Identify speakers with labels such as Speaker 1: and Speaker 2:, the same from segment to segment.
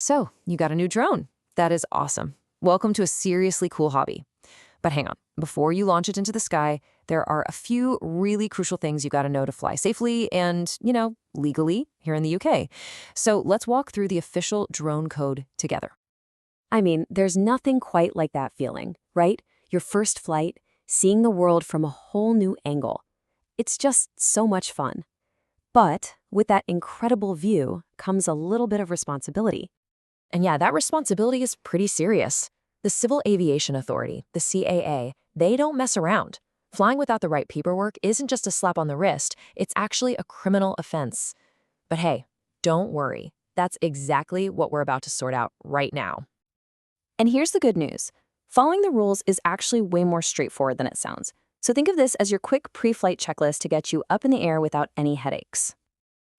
Speaker 1: So, you got a new drone. That is awesome. Welcome to a seriously cool hobby. But hang on, before you launch it into the sky, there are a few really crucial things you got to know to fly safely and, legally here in the UK. So, let's walk through the official drone code together.
Speaker 2: I mean, there's nothing quite like that feeling, right? Your first flight, seeing the world from a whole new angle. It's just so much fun. But with that incredible view comes a little bit of responsibility.
Speaker 1: And yeah, that responsibility is pretty serious. The Civil Aviation Authority, the CAA, they don't mess around. Flying without the right paperwork isn't just a slap on the wrist, it's actually a criminal offense. But hey, don't worry. That's exactly what we're about to sort out right now.
Speaker 2: And here's the good news. Following the rules is actually way more straightforward than it sounds. So think of this as your quick pre-flight checklist to get you up in the air without any headaches.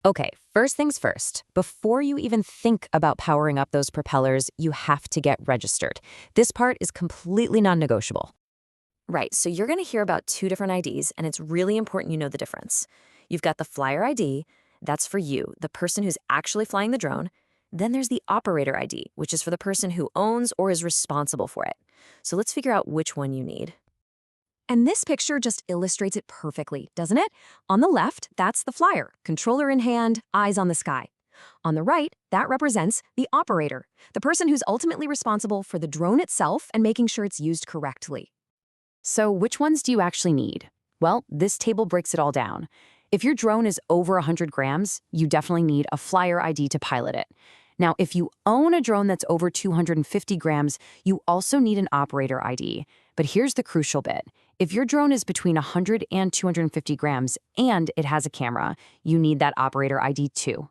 Speaker 1: Okay, first things first. Before you even think about powering up those propellers, you have to get registered. This part is completely non-negotiable.
Speaker 2: Right, so you're going to hear about two different IDs, and it's really important you know the difference. You've got the flyer ID, that's for you, the person who's actually flying the drone. Then there's the operator ID, which is for the person who owns or is responsible for it. So let's figure out which one you need.
Speaker 1: And this picture just illustrates it perfectly, doesn't it? On the left, that's the flyer, controller in hand, eyes on the sky. On the right, that represents the operator, the person who's ultimately responsible for the drone itself and making sure it's used correctly.
Speaker 2: So which ones do you actually need? Well, this table breaks it all down. If your drone is over 100 grams, you definitely need a flyer ID to pilot it. Now, if you own a drone that's over 250 grams, you also need an operator ID. But here's the crucial bit. If your drone is between 100 and 250 grams and it has a camera, you need that operator ID too.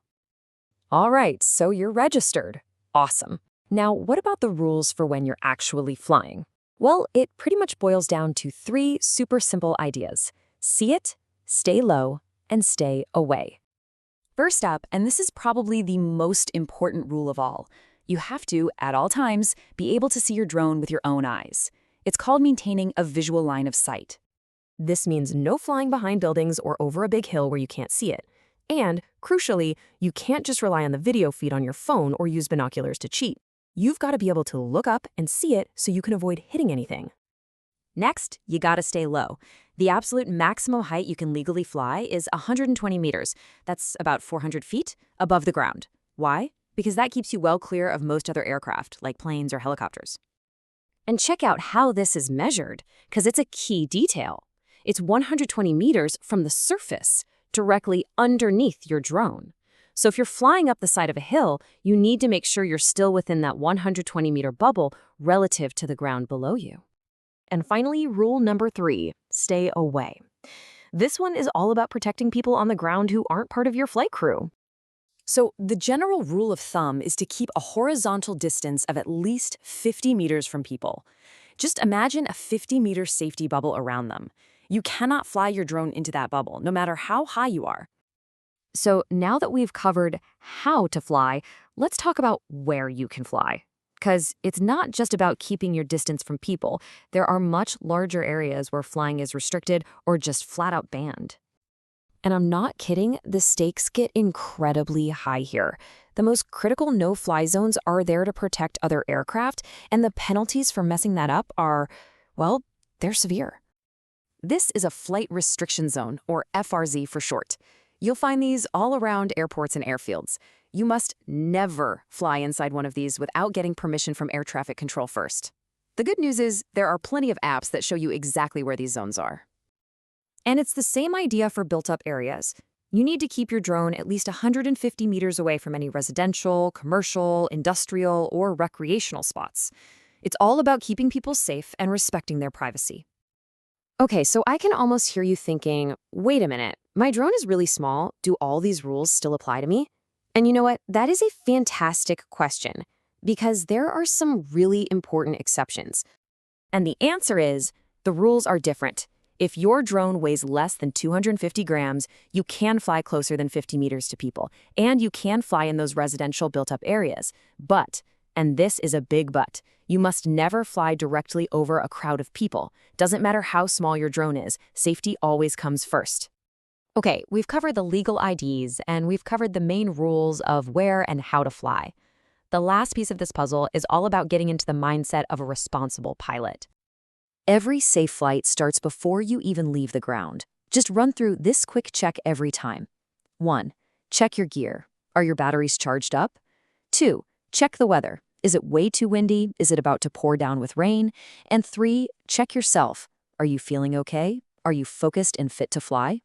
Speaker 1: All right, so you're registered. Awesome. Now, what about the rules for when you're actually flying? Well, it pretty much boils down to three super simple ideas. See it, stay low, and stay away. First up, and this is probably the most important rule of all, you have to, at all times, be able to see your drone with your own eyes. It's called maintaining a visual line of sight. This means no flying behind buildings or over a big hill where you can't see it. And, crucially, you can't just rely on the video feed on your phone or use binoculars to cheat. You've got to be able to look up and see it so you can avoid hitting anything. Next, you gotta stay low. The absolute maximum height you can legally fly is 120 meters. That's about 400 feet above the ground. Why? Because that keeps you well clear of most other aircraft, like planes or helicopters. And check out how this is measured, because it's a key detail. It's 120 meters from the surface, directly underneath your drone. So if you're flying up the side of a hill, you need to make sure you're still within that 120-meter bubble relative to the ground below you. And finally, rule number 3, stay away. This one is all about protecting people on the ground who aren't part of your flight crew. So the general rule of thumb is to keep a horizontal distance of at least 50 meters from people. Just imagine a 50-meter safety bubble around them. You cannot fly your drone into that bubble, no matter how high you are. So now that we've covered how to fly, let's talk about where you can fly. Because it's not just about keeping your distance from people. There are much larger areas where flying is restricted or just flat out banned. And I'm not kidding, the stakes get incredibly high here. The most critical no-fly zones are there to protect other aircraft, and the penalties for messing that up are, well, they're severe. This is a Flight Restriction Zone, or FRZ for short. You'll find these all around airports and airfields. You must never fly inside one of these without getting permission from air traffic control first. The good news is there are plenty of apps that show you exactly where these zones are. And it's the same idea for built-up areas. You need to keep your drone at least 150 meters away from any residential, commercial, industrial, or recreational spots. It's all about keeping people safe and respecting their privacy. Okay, so I can almost hear you thinking, wait a minute, my drone is really small. Do all these rules still apply to me? And you know what? That is a fantastic question, because there are some really important exceptions. And the answer is, the rules are different. If your drone weighs less than 250 grams, you can fly closer than 50 meters to people, and you can fly in those residential built-up areas. But, and this is a big but, you must never fly directly over a crowd of people. Doesn't matter how small your drone is, safety always comes first. Okay, we've covered the legal IDs, and we've covered the main rules of where and how to fly. The last piece of this puzzle is all about getting into the mindset of a responsible pilot.
Speaker 2: Every safe flight starts before you even leave the ground. Just run through this quick check every time. 1. Check your gear. Are your batteries charged up? 2. Check the weather. Is it way too windy? Is it about to pour down with rain? And 3. Check yourself. Are you feeling okay? Are you focused and fit to fly?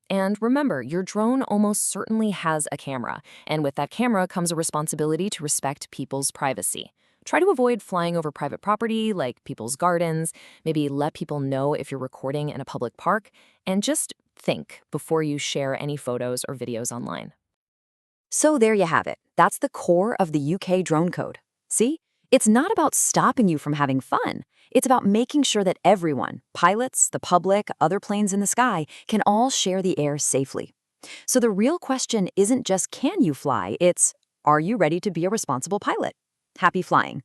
Speaker 1: And remember, your drone almost certainly has a camera, and with that camera comes a responsibility to respect people's privacy. Try to avoid flying over private property, like people's gardens, maybe let people know if you're recording in a public park, and just think before you share any photos or videos online.
Speaker 2: So there you have it. That's the core of the UK drone code. See? It's not about stopping you from having fun. It's about making sure that everyone, pilots, the public, other planes in the sky, can all share the air safely. So the real question isn't just can you fly, it's are you ready to be a responsible pilot? Happy flying.